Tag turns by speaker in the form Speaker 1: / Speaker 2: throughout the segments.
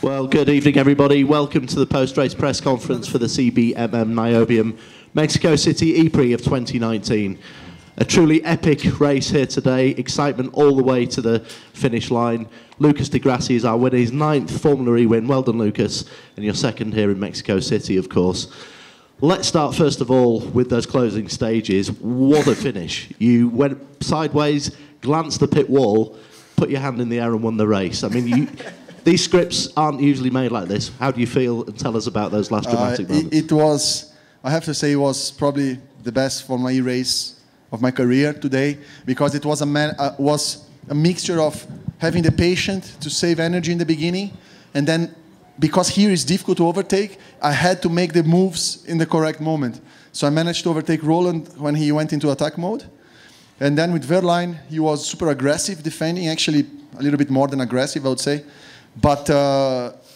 Speaker 1: Well, good evening, everybody. Welcome to the post-race press conference for the CBMM Niobium Mexico City E-Prix of 2019. A truly epic race here today. Excitement all the way to the finish line. Lucas de Grassi is our winner. His 9th Formula E win. Well done, Lucas. And your 2nd here in Mexico City, of course. Let's start, first of all, with those closing stages. What a finish. You went sideways, glanced the pit wall, put your hand in the air and won the race. I mean, these scripts aren't usually made like this. How do you feel? And tell us about those last dramatic moments.
Speaker 2: It was, I have to say, it was probably the best Formula E race of my career today, because it was a mixture of having the patience to save energy in the beginning, and then because here is difficult to overtake, I had to make the moves in the correct moment. So I managed to overtake Roland when he went into attack mode. And then with Verline, he was super aggressive defending, actually a little bit more than aggressive, I would say. But,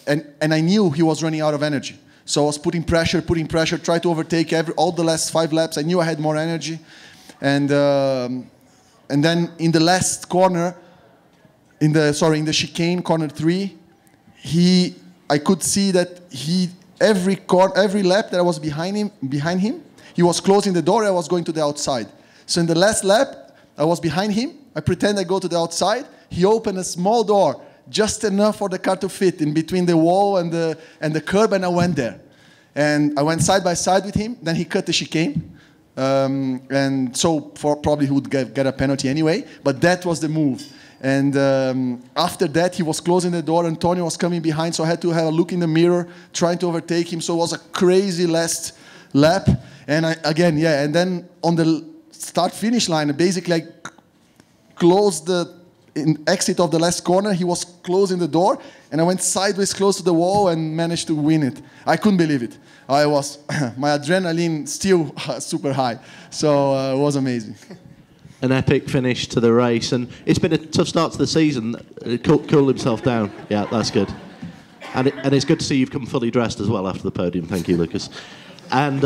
Speaker 2: and I knew he was running out of energy. So I was putting pressure, tried to overtake all the last 5 laps. I knew I had more energy. And then in the last corner, in the chicane, corner 3, I could see that every lap that I was behind him, he was closing the door, I was going to the outside. So in the last lap, I was behind him, I pretend I go to the outside, he opened a small door, just enough for the car to fit in between the wall and the curb, and I went there. And I went side by side with him, then he cut the chicane. And so probably he would get a penalty anyway, but that was the move. And after that, he was closing the door, Antonio was coming behind, so I had to have a look in the mirror, trying to overtake him. So it was a crazy last lap. And and then on the start-finish line, basically I closed the exit of the last corner, he was closing the door, and I went sideways close to the wall and managed to win it. I couldn't believe it. My adrenaline still super high, so it was amazing.
Speaker 1: An epic finish to the race, and it's been a tough start to the season. Cool himself down. Yeah, that's good. And it's good to see you've come fully dressed as well after the podium. Thank you, Lucas. And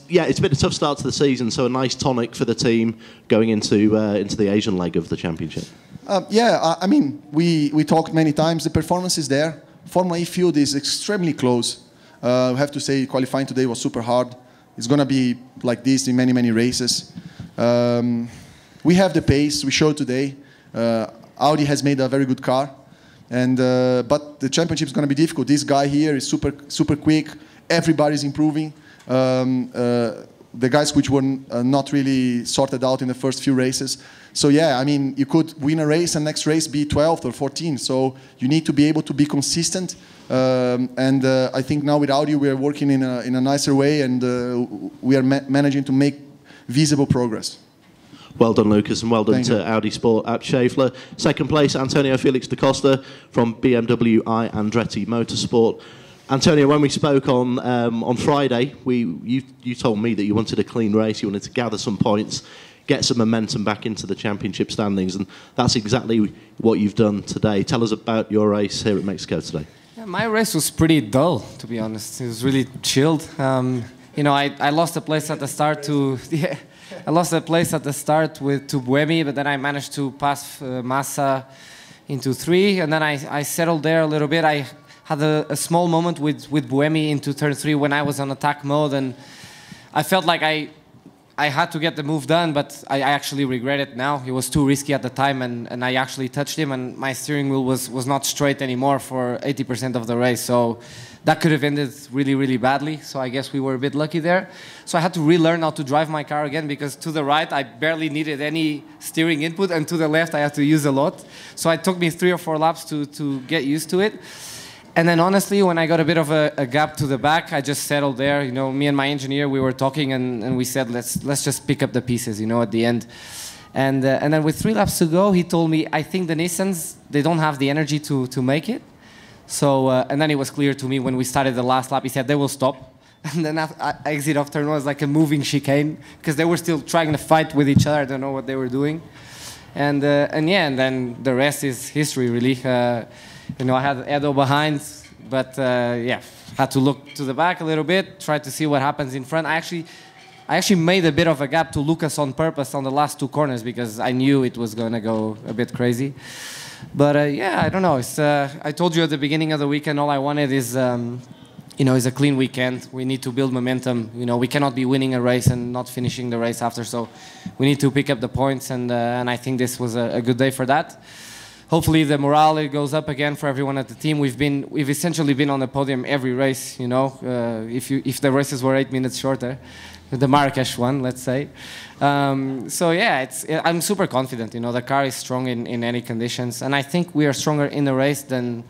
Speaker 1: it's been a tough start to the season, so a nice tonic for the team going into the Asian leg of the championship.
Speaker 2: I mean, we talked many times. The performance is there. Formula E field is extremely close. I have to say, qualifying today was super hard. It's going to be like this in many, many races. We have the pace. We showed today. Audi has made a very good car, but the championship is going to be difficult. This guy here is super quick. Everybody's improving. The guys which were not really sorted out in the first few races. So yeah, I mean, you could win a race and next race be 12th or 14th. So you need to be able to be consistent. I think now with Audi we are working in a nicer way, and we are managing to make visible progress.
Speaker 1: Well done, Lucas, and well done to Audi Sport at Schaeffler. 2nd place, Antonio Felix Da Costa from BMW I Andretti Motorsport. Antonio, when we spoke on Friday, you told me that you wanted a clean race, you wanted to gather some points, get some momentum back into the championship standings, and that's exactly what you've done today. Tell us about your race here at Mexico today.
Speaker 3: Yeah, my race was pretty dull, to be honest. It was really chilled. I lost the place at the start to to Buemi, but then I managed to pass Massa into 3, and then I settled there a little bit. I had a small moment with Buemi into turn 3 when I was on attack mode, and I felt like I had to get the move done, but I actually regret it now. It was too risky at the time, and I actually touched him, and my steering wheel was not straight anymore for 80% of the race. So that could have ended really, really badly. So I guess we were a bit lucky there. So I had to relearn how to drive my car again, because to the right, I barely needed any steering input, and to the left, I had to use a lot. So it took me 3 or 4 laps to get used to it. And then honestly, when I got a bit of a gap to the back, I just settled there. You know, me and my engineer, we were talking, and we said, let's just pick up the pieces, you know, at the end. And then with 3 laps to go, he told me, I think the Nissans, they don't have the energy to make it. So, and then it was clear to me when we started the last lap, he said, they will stop. And then exit of turn 1 was like a moving chicane, because they were still trying to fight with each other. I don't know what they were doing. And then the rest is history, really. I had Edo behind, but had to look to the back a little bit, try to see what happens in front. I actually made a bit of a gap to Lucas on purpose on the last 2 corners, because I knew it was going to go a bit crazy. But yeah, I don't know. It's, I told you at the beginning of the weekend, all I wanted is, is a clean weekend. We need to build momentum. We cannot be winning a race and not finishing the race after. So we need to pick up the points, and I think this was a good day for that. Hopefully the morale goes up again for everyone at the team. We've essentially been on the podium every race. If the races were 8 minutes shorter, the Marrakesh one, let's say. So yeah, I'm super confident. The car is strong in any conditions, and I think we are stronger in the race than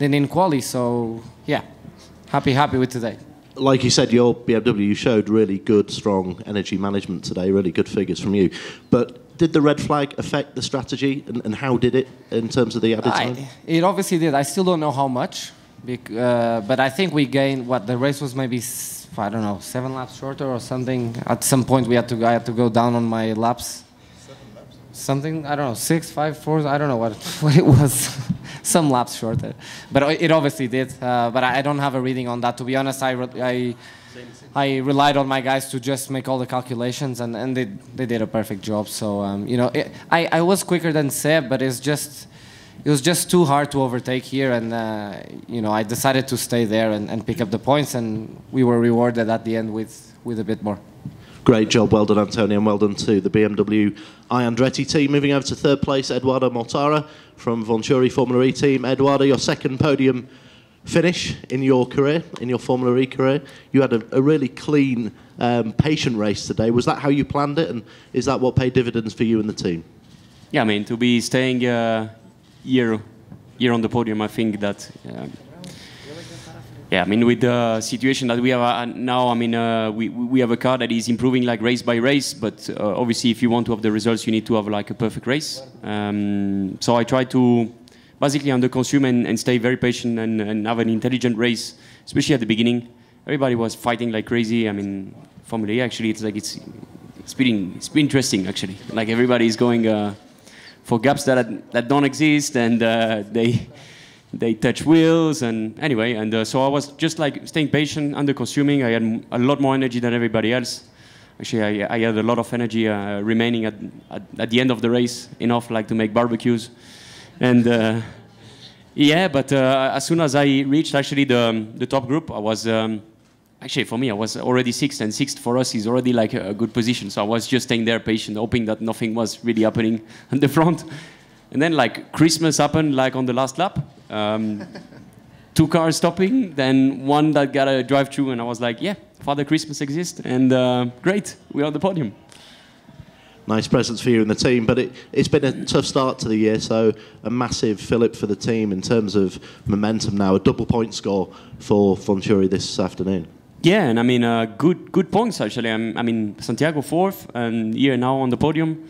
Speaker 3: in quali. So yeah, happy with today.
Speaker 1: Like you said, your BMW showed really good, strong energy management today. Really good figures from you, but did the red flag affect the strategy, and how did it in terms of the added time?
Speaker 3: It obviously did. I still don't know how much, but I think we gained. The race was maybe, I don't know, 7 laps shorter or something. At some point, I had to go down on my laps.
Speaker 2: 7 laps?
Speaker 3: Something, I don't know, 6, 5, 4, I don't know what it was. Some laps shorter. But it obviously did. But I don't have a reading on that. To be honest, I relied on my guys to just make all the calculations, and they did a perfect job. So, I was quicker than Seb, but it was just too hard to overtake here, and I decided to stay there and pick up the points, and we were rewarded at the end with a bit more.
Speaker 1: Great job, well done Antonio, and well done to the BMW Andretti team. Moving over to third place, Edoardo Mortara from Venturi Formula E team. Edoardo, your second podium finish in your career, in your Formula E career. You had a really clean, patient race today. Was that how you planned it, and is that what paid dividends for you and the team?
Speaker 4: Yeah, I mean, to be staying year on the podium, I think that yeah, I mean, with the situation that we have now, I mean, we have a car that is improving like race by race, but obviously if you want to have the results, you need to have like a perfect race. So I try to basically under-consume and stay very patient and have an intelligent race, especially at the beginning. Everybody was fighting like crazy. I mean, Formula E actually, it's been interesting actually. Like everybody is going for gaps that don't exist, and they touch wheels, and anyway, and so I was just like staying patient, under-consuming. I had a lot more energy than everybody else. Actually, I had a lot of energy remaining at the end of the race, enough like to make barbecues, and yeah. But as soon as I reached actually the top group, I was actually for me I was already sixth, and sixth for us is already like a good position. So I was just staying there, patient, hoping that nothing was really happening at the front. And then like Christmas happened like on the last lap. 2 cars stopping, then one that got a drive-through, and I was like, yeah, Father Christmas exists, and great, we're on the podium.
Speaker 1: Nice presence for you and the team, but it's been a tough start to the year, so a massive fillip for the team in terms of momentum now, a double point score for Venturi this afternoon.
Speaker 4: Yeah, and I mean, good points actually. I mean, Santiago 4th, and here now on the podium.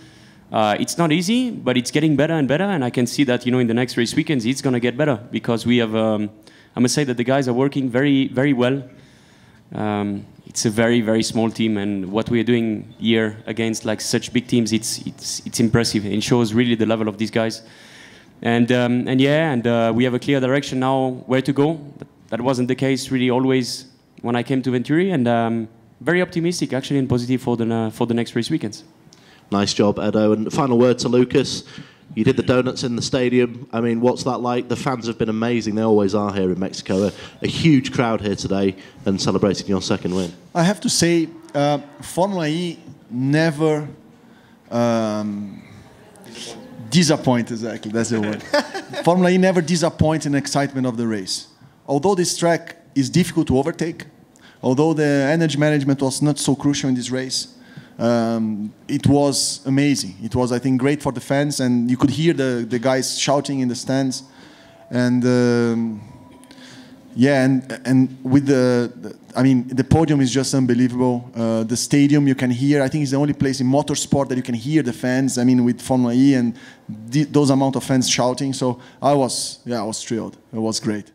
Speaker 4: It's not easy, but it's getting better and better, and I can see that, in the next race weekends, it's going to get better, because we have, I must say that the guys are working very, very well. It's a very, very small team, and what we are doing here against like such big teams, it's impressive. It shows really the level of these guys. And we have a clear direction now where to go. That wasn't the case really always when I came to Venturi, and very optimistic actually and positive for the next race weekends.
Speaker 1: Nice job, Edo. And final word to Lucas. You did the donuts in the stadium. I mean, what's that like? The fans have been amazing. They always are here in Mexico. A huge crowd here today and celebrating your second win.
Speaker 2: I have to say, Formula E never disappoints, exactly, that's the word. Formula E never disappoints in the excitement of the race. Although this track is difficult to overtake, although the energy management was not so crucial in this race, it was amazing. It was, I think, great for the fans, and you could hear the guys shouting in the stands, and yeah, and with I mean, the podium is just unbelievable. The stadium, you can hear. I think it's the only place in motorsport that you can hear the fans. I mean, with Formula E and those amount of fans shouting. So I was thrilled. It was great.